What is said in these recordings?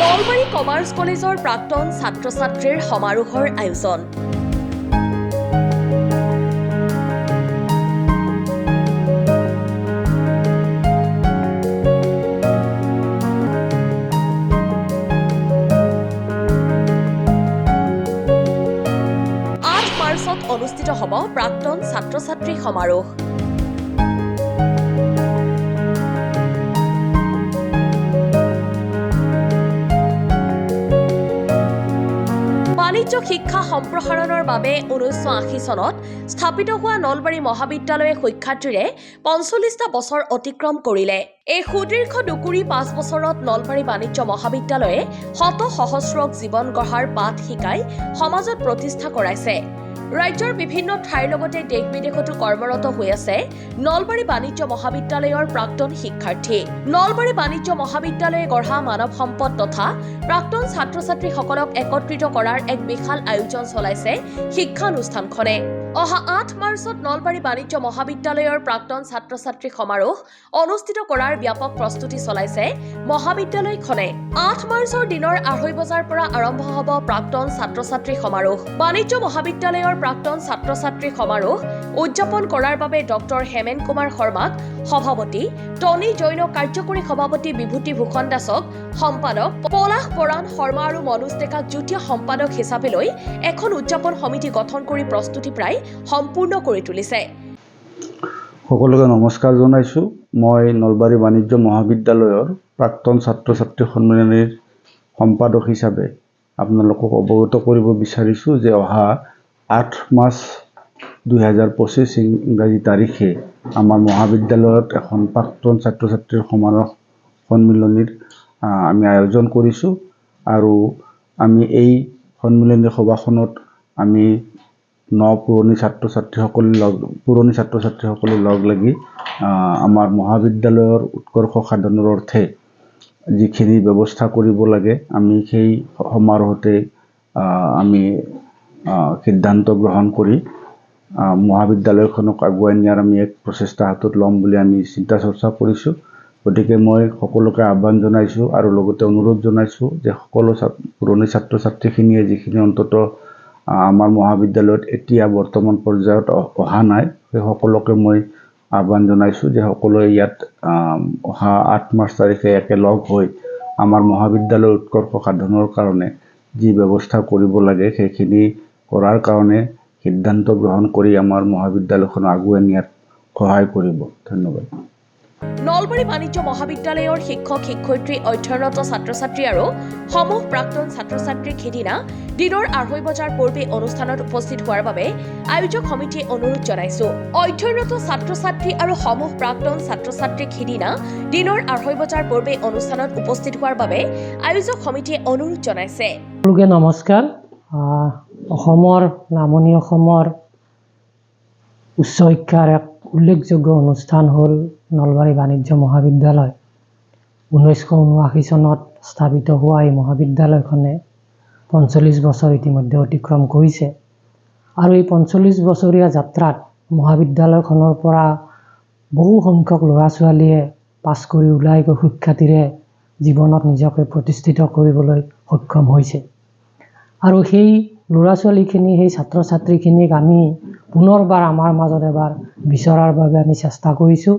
Nalbari commerce কলেজৰ প্ৰাক্তন ছাত্ৰ-ছাত্ৰীৰ সমাৰোহৰ আয়োজন। মাৰ্চত অনুষ্ঠিত হ'ব প্ৰাক্তন ছাত্ৰ-ছাত্ৰী সমাৰোহ। বাণিজ্য শিক্ষা সম্প্ৰসাৰণৰ বাবে 1980 চনত স্থাপিত হোৱা নলবাৰী মহাবিদ্যালয়ে শিক্ষাৰ্থীৰে 45টা বছৰ অতিক্ৰম কৰিলে। এই সুদীৰ্ঘ দুকুৰি 5 বছৰত নলবাৰী বাণিজ্য মহাবিদ্যালয়ে শত সহস্ৰক জীৱন গঢ়াৰ পাঠ শিকাই সমাজত প্ৰতিষ্ঠা কৰাইছে। ৰাজ্যৰ বিভিন্ন ঠাইৰ লগতে দেশ বিদেশতো কৰ্মৰত হৈ আছে নলবাৰী বাণিজ্য মহাবিদ্যালয়ৰ প্ৰাক্তন শিক্ষাৰ্থী। নলবাৰী বাণিজ্য মহাবিদ্যালয়ে গঢ়া মানৱ সম্পদ তথা প্ৰাক্তন ছাত্ৰ-ছাত্ৰীসকলক একত্ৰিত কৰাৰ এক বিশাল আয়োজন চলাইছে শিক্ষানুষ্ঠানখনে। অহা 8 মাৰ্চত নলবাৰী বাণিজ্য মহাবিদ্যালয়ৰ প্ৰাক্তন ছাত্ৰ-ছাত্ৰী সমাৰোহ অনুষ্ঠিত কৰাৰ ব্যাপক প্ৰস্তুতি চলাইছে মহাবিদ্যালয়খনে। 8 মাৰ্চৰ দিনৰ 2:30 বজাৰ পৰা আৰম্ভ হ'ব প্ৰাক্তন ছাত্ৰ-ছাত্ৰী সমাৰোহ। বাণিজ্য মহাবিদ্যালয়ৰ প্ৰাক্তন ছাত্ৰ-ছাত্ৰী সমাৰোহ উদযাপন কৰাৰ বাবে ডক্টৰ হেমেন কুমাৰ শৰ্মাক সভাপতি, টনি জৈনক কাৰ্যকৰী সভাপতি, বিভূতি ভূষণ দাসক সম্পাদক, পলাশ বৰাণ শৰ্মা আৰু মনোজ ডেকাক যুটীয় সম্পাদক হিচাপে লৈ এখন উদযাপন সমিতি গঠন কৰি প্ৰস্তুতি প্ৰায় সম্পূৰ্ণ কৰি তুলিছে। সকলোকে নমস্কাৰ জনাইছোঁ। মই নলবাৰী বাণিজ্য মহাবিদ্যালয়ৰ প্ৰাক্তন ছাত্ৰ-ছাত্ৰী সন্মিলনীৰ সম্পাদক হিচাপে আপোনালোকক অৱগত কৰিব বিচাৰিছোঁ যে অহা 8 মাৰ্চ 2025 ইংৰাজী তাৰিখে আমাৰ মহাবিদ্যালয়ত এখন প্ৰাক্তন ছাত্ৰ-ছাত্ৰীৰ সমাৰোহ সন্মিলনীৰ আমি আয়োজন কৰিছোঁ আৰু আমি এই সন্মিলনী সভাখনত আমি পুৰণি ছাত্ৰ-ছাত্ৰীসকলে লগ লাগি আমাৰ মহাবিদ্যালয়ৰ উৎকৰ্ষ সাধনৰ অৰ্থে যিখিনি ব্যৱস্থা কৰিব লাগে আমি সেই সমাৰোহতে আমি সিদ্ধান্ত গ্ৰহণ কৰি মহাবিদ্যালয়খনক আগুৱাই নিয়াৰ আমি এক প্ৰচেষ্টা হাতত ল'ম বুলি আমি চিন্তা চৰ্চা কৰিছোঁ। গতিকে মই সকলোকে আহ্বান জনাইছোঁ আৰু লগতে অনুৰোধ জনাইছোঁ যে সকলো পুৰণি ছাত্ৰ-ছাত্ৰীখিনিয়ে যিখিনি অন্তত আমাৰ মহাবিদ্যালয়ত এতিয়া বৰ্তমান পৰ্যায়ত অহা নাই সেই সকলোকে মই আহ্বান জনাইছোঁ যে সকলোৱে ইয়াত অহা 8 মাৰ্চ তাৰিখে একেলগ হৈ আমাৰ মহাবিদ্যালয়ৰ উৎকৰ্ষ সাধনৰ কাৰণে যি ব্যৱস্থা কৰিব লাগে সেইখিনি কৰাৰ কাৰণে সিদ্ধান্ত গ্ৰহণ কৰি আমাৰ মহাবিদ্যালয়খন আগুৱাই নিয়াত সহায় কৰিব। ধন্যবাদ। নলবাৰী বাণিজ্য মহাবিদ্যালয়ৰ শিক্ষক-শিক্ষয়িত্ৰী, অধ্যয়নৰত ছাত্ৰ-ছাত্ৰী আৰু সমূহ প্ৰাক্তন ছাত্ৰ-ছাত্ৰীক সিদিনা দিনৰ 2:30 বজাৰ পূৰ্বে অনুষ্ঠানত উপস্থিত হোৱাৰ বাবে আয়োজক সমিতিয়ে অনুৰোধ জনাইছো। অধ্যয়নৰত ছাত্ৰ-ছাত্ৰী আৰু সমূহ প্ৰাক্তন ছাত্ৰ-ছাত্ৰীক সিদিনা দিনৰ 2:30 বজাৰ পূৰ্বে অনুষ্ঠানত উপস্থিত হোৱাৰ বাবে আয়োজক সমিতিয়ে অনুৰোধ জনাইছে। সকলোকে নমস্কাৰ। অসমৰ নামনি অসমৰ উচ্চ শিক্ষাৰ এক উল্লেখযোগ্য অনুষ্ঠান হ'ল নলবাৰী বাণিজ্য মহাবিদ্যালয়। 1979 চনত স্থাপিত হোৱা এই মহাবিদ্যালয়খনে 45 বছৰ ইতিমধ্যে অতিক্ৰম কৰিছে আৰু এই 45 বছৰীয়া যাত্ৰাত মহাবিদ্যালয়খনৰ পৰা বহু সংখ্যক ল'ৰা ছোৱালীয়ে পাছ কৰি ওলাই গৈ সুখ্যাতিৰে জীৱনত নিজকে প্ৰতিষ্ঠিত কৰিবলৈ সক্ষম হৈছে আৰু সেই ল'ৰা ছোৱালীখিনি, সেই ছাত্ৰ ছাত্ৰীখিনিক আমি পুনৰবাৰ আমাৰ মাজত এবাৰ বিচৰাৰ বাবে আমি চেষ্টা কৰিছোঁ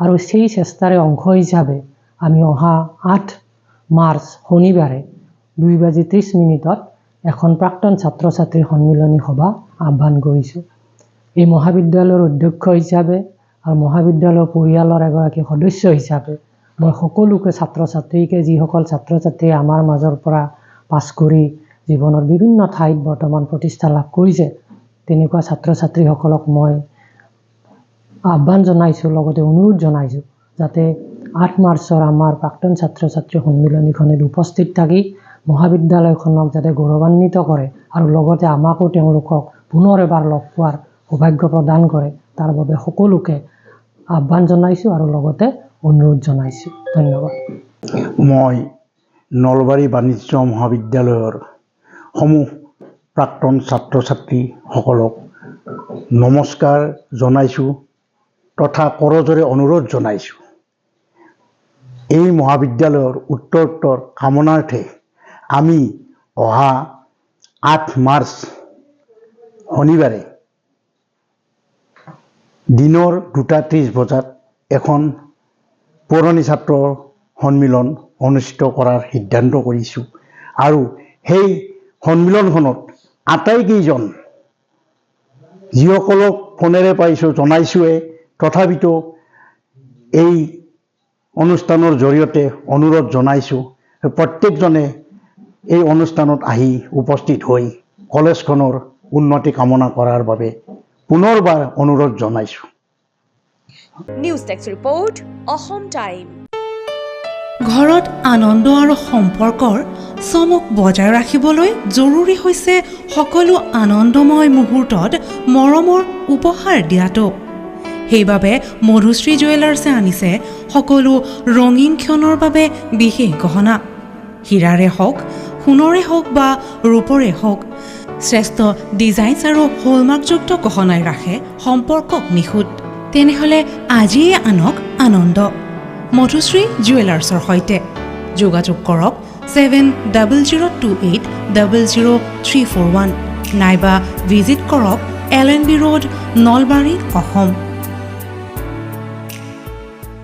আৰু সেই চেষ্টাৰে অংশ হিচাপে আমি অহা 8 মাৰ্চ শনিবাৰে 2:30 এখন প্ৰাক্তন ছাত্ৰ-ছাত্ৰী সন্মিলনী সভা আহ্বান কৰিছোঁ। এই মহাবিদ্যালয়ৰ অধ্যক্ষ হিচাপে আৰু মহাবিদ্যালয়ৰ পৰিয়ালৰ এগৰাকী সদস্য হিচাপে মই সকলোকে ছাত্ৰ-ছাত্ৰীকে, যিসকল ছাত্ৰ-ছাত্ৰীয়ে আমাৰ মাজৰ পৰা পাছ কৰি জীৱনৰ বিভিন্ন ঠাইত বৰ্তমান প্ৰতিষ্ঠা লাভ কৰিছে তেনেকুৱা ছাত্ৰ-ছাত্ৰীসকলক মই আহ্বান জনাইছোঁ, লগতে অনুৰোধ জনাইছোঁ যাতে 8 মাৰ্চৰ আমাৰ প্ৰাক্তন ছাত্ৰ-ছাত্ৰী সন্মিলনীখনত উপস্থিত থাকি মহাবিদ্যালয়খনক যাতে গৌৰৱান্বিত কৰে আৰু লগতে আমাকো তেওঁলোকক পুনৰ এবাৰ লগ পোৱাৰ সৌভাগ্য প্ৰদান কৰে তাৰ বাবে সকলোকে আহ্বান জনাইছোঁ আৰু লগতে অনুৰোধ জনাইছোঁ। ধন্যবাদ। মই নলবাৰী বাণিজ্য মহাবিদ্যালয়ৰ সমূহ প্ৰাক্তন ছাত্ৰ-ছাত্ৰীসকলক নমস্কাৰ জনাইছোঁ তথা কৰজোৰে অনুৰোধ জনাইছোঁ। এই মহাবিদ্যালয়ৰ উত্তৰোত্তৰ কামনাৰ্থে আমি অহা 8 মাৰ্চ শনিবাৰে দিনৰ 2:30 বজাত এখন পুৰণি ছাত্ৰ সন্মিলন অনুষ্ঠিত কৰাৰ সিদ্ধান্ত কৰিছোঁ আৰু সেই সন্মিলনখনত আটাইকেইজন যিসকলক ফোনেৰে পাইছোঁ জনাইছোঁৱে তথাপিতো এই অনুষ্ঠানৰ জৰিয়তে অনুৰোধ জনাইছোঁ প্ৰত্যেকজনে এই অনুষ্ঠানত আহি উপস্থিত হৈ কলেজখনৰ উন্নতি কামনা কৰাৰ বাবে পুনৰবাৰ অনুৰোধ জনাইছোঁ। News desk report Assam time. ঘৰত আনন্দ আৰু সম্পৰ্কৰ চমক বজাই ৰাখিবলৈ জৰুৰী হৈছে সকলো আনন্দময় মুহূৰ্তত মৰমৰ উপহাৰ দিয়াটো। সেইবাবে মধুশ্ৰী জুৱেলাৰ্ছে আনিছে সকলো ৰঙীন ক্ষণৰ বাবে বিশেষ গহনা। হীৰাৰে হওক, সোণৰে হওক বা ৰূপৰে হওক, শ্ৰেষ্ঠ ডিজাইনছ আৰু হলমাৰ্কযুক্ত গহনাই ৰাখে সম্পৰ্কক নিখুঁত। তেনেহ'লে আজিয়ে আনক আনন্দ মধুশ্ৰী জুৱেলাৰ্ছৰ সৈতে। যোগাযোগ কৰক 7028000341 নাইবা ভিজিট কৰক LNB ৰোড, নলবাৰী, অসম।